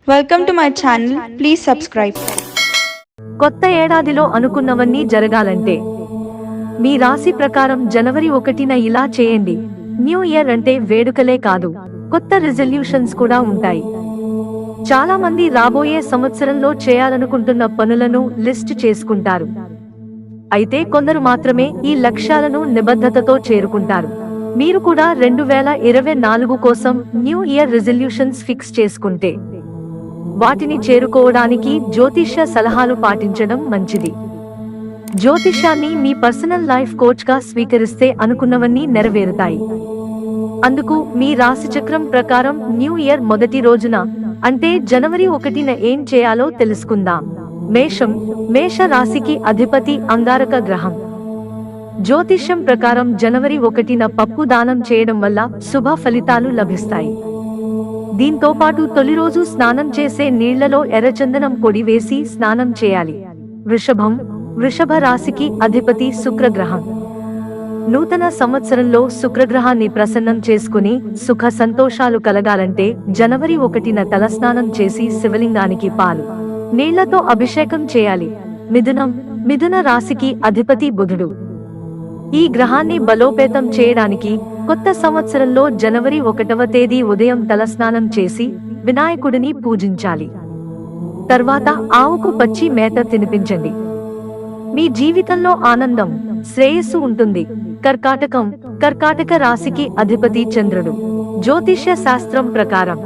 Welcome to my channel. Please subscribe. కొత్త ఏడాదిలో అనుకున్నవన్నీ జరగాలంటే మీ రాశి ప్రకారం జనవరి 1న ఇలా చేయండి. న్యూ ఇయర్ అంటే వేడుకలే కాదు, కొత్త రిజల్యూషన్స్ కూడా ఉంటాయి. చాలా మంది రాబోయే సంవత్సరంలో చేయాలనుకుంటున్న పనులను లిస్ట్ చేసుకుంటారు. అయితే కొందరు మాత్రమే ఈ లక్ష్యాలను నిబద్ధతతో చేరుకుంటారు. మీరు కూడా 2024 కోసం న్యూ ఇయర్ రిజల్యూషన్స్ ఫిక్స్ చేసుకుంటే వాటిని చేరుకోవడానికి జ్యోతిష్య సలహాలు పాటించడం మంచిది. జ్యోతిష్యాన్ని మీ పర్సనల్ లైఫ్ కోచ్ గా స్వీకరిస్తే అనుకున్నవన్నీ నెరవేరుతాయి. అందుకు మీ రాశిచక్రం ప్రకారం న్యూ ఇయర్ మొదటి రోజున అంటే జనవరి 1న ఏం చేయాలో తెలుసుకుందాం. మేషం. మేష రాశికి అధిపతి అంగారక గ్రహం. జ్యోతిష్యం ప్రకారం జనవరి 1న పప్పు దానం చేయడం వల్ల శుభ ఫలితాలు లభిస్తాయి. దీంతో పాటు తొలి రోజు స్నానం చేసే నీళ్లలో ఎర్రచందనం పొడి వేసి స్నానం చేయాలి. వృషభం. వృషభ రాశికి అధిపతి శుక్రగ్రహం. నూతన సంవత్సరంలో శుక్రగ్రహాన్ని ప్రసన్నం చేసుకుని సుఖ సంతోషాలు కలగాలంటే జనవరి 1న తలస్నానం చేసి శివలింగానికి పాలు నీళ్లతో అభిషేకం చేయాలి. మిథునం. మిథున రాశికి అధిపతి బుధుడు. ఈ గ్రహాన్ని బలోపేతం చేయడానికి కొత్త సంవత్సరంలో జనవరి 1వ తేదీ ఉదయం తలస్నానం చేసి వినాయకుడిని పూజించాలి. తర్వాత ఆవుకు పచ్చి మేత తినిపించండి. మీ జీవితంలో ఆనందం, శ్రేయస్సు ఉంటుంది. కర్కాటకం. కర్కాటక రాశికి అధిపతి చంద్రుడు. జ్యోతిష్య శాస్త్రం ప్రకారం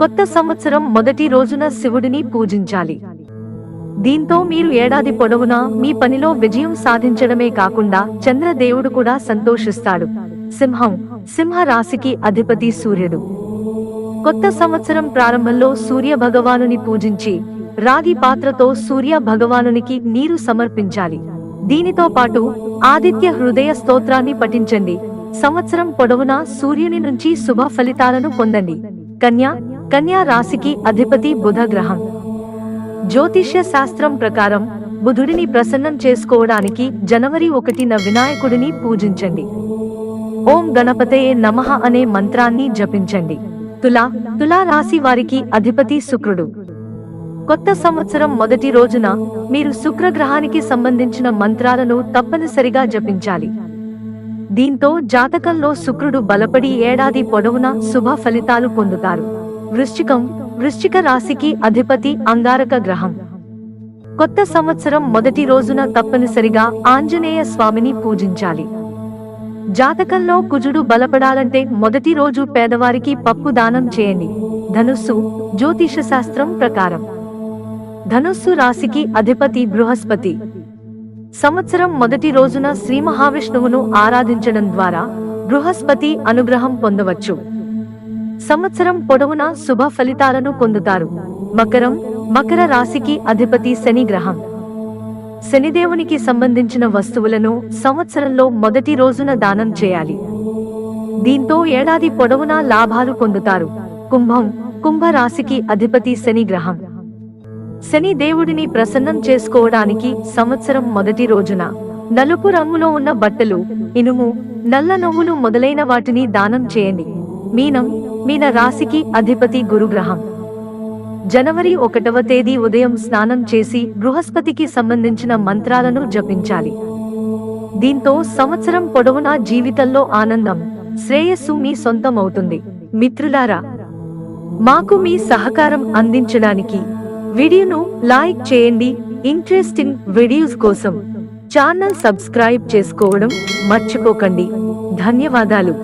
కొత్త సంవత్సరం మొదటి రోజున శివుడిని పూజించాలి. దీంతో మీరు ఏడాది పొడవునా మీ పనిలో విజయం సాధించడమే కాకుండా చంద్రదేవుడు కూడా సంతోషిస్తాడు. సింహం. సింహ రాశికి అధిపతి సూర్యుడు. కొత్త సంవత్సరం ప్రారంభంలో సూర్య భగవానుని పూజించి రాగి పాత్రతో సూర్య భగవానునికి నీరు సమర్పించాలి. దీనితో పాటు ఆదిత్య హృదయ స్తోత్రాన్ని పఠించండి. సంవత్సరం పొడవునా సూర్యుని నుంచి శుభ ఫలితాలను పొందండి. కన్యా. కన్యా రాశికి అధిపతి బుధ గ్రహం. జ్యోతిష్య శాస్త్రం ప్రకారం బుధుడిని ప్రసన్నం చేసుకోవడానికి జనవరి 1న వినాయకుడిని పూజించండి. ఓం గణపతయే నమః అనే మంత్రాన్ని జపించండి. తులా రాశి వారికి అధిపతి శుక్రుడు. కొత్త సంవత్సరం మొదటి రోజున మీరు శుక్రగ్రహానికి సంబంధించిన మంత్రాలను తప్పనిసరిగా జపించాలి. దీంతో జాతకంలో శుక్రుడు బలపడి ఏడాది పొడవునా శుభ ఫలితాలు పొందుతారు. వృశ్చికం. వృశ్చిక రాశికి అధిపతి అంగారక గ్రహం. కొత్త సంవత్సరం మొదటి రోజున తప్పనిసరిగా ఆంజనేయ స్వామిని పూజించాలి. జాతకంలో కుజుడు బలపడాలంటే మొదటి రోజు పేదవారికి పప్పు దానం చేయండి. ధనుస్సు. జ్యోతిష శాస్త్రం ప్రకారం ధనుస్సు రాశికి అధిపతి బృహస్పతి. సంవత్సరం మొదటి రోజున శ్రీ మహావిష్ణువును ఆరాధించడం ద్వారా బృహస్పతి అనుగ్రహం పొందవచ్చు. సంవత్సరం పొడవునా శుభ ఫలితాలను పొందుతారు. మకరం. మకర రాశికి అధిపతి శని గ్రహం. శనిదేవునికి సంబంధించిన వస్తువులను సంవత్సరంలో మొదటి రోజున దానం చేయాలి. దీంతో ఏడాది పొడవునా లాభాలు పొందుతారు. కుంభం. కుంభ రాశికి అధిపతి శని గ్రహం. శని దేవుడిని ప్రసన్నం చేసుకోవడానికి సంవత్సరం మొదటి రోజున నలుపు రంగులో ఉన్న బట్టలు, ఇనుము, నల్ల నువ్వులు మొదలైన వాటిని దానం చేయండి. మీనం. మీన రాశికి అధిపతి గురుగ్రహం. జనవరి 1వ తేదీ ఉదయం స్నానం చేసి బృహస్పతికి సంబంధించిన మంత్రాలను జపించాలి. దీంతో సంవత్సరం పొడవునా జీవితంలో ఆనందం, శ్రేయస్సు మీ సొంతం అవుతుంది. మిత్రులారా, మాకు మీ సహకారం అందించడానికి వీడియోను లైక్ చేయండి. ఇంట్రెస్టింగ్ వీడియోస్ కోసం ఛానల్ సబ్స్క్రైబ్ చేసుకోవడం మర్చిపోకండి. ధన్యవాదాలు.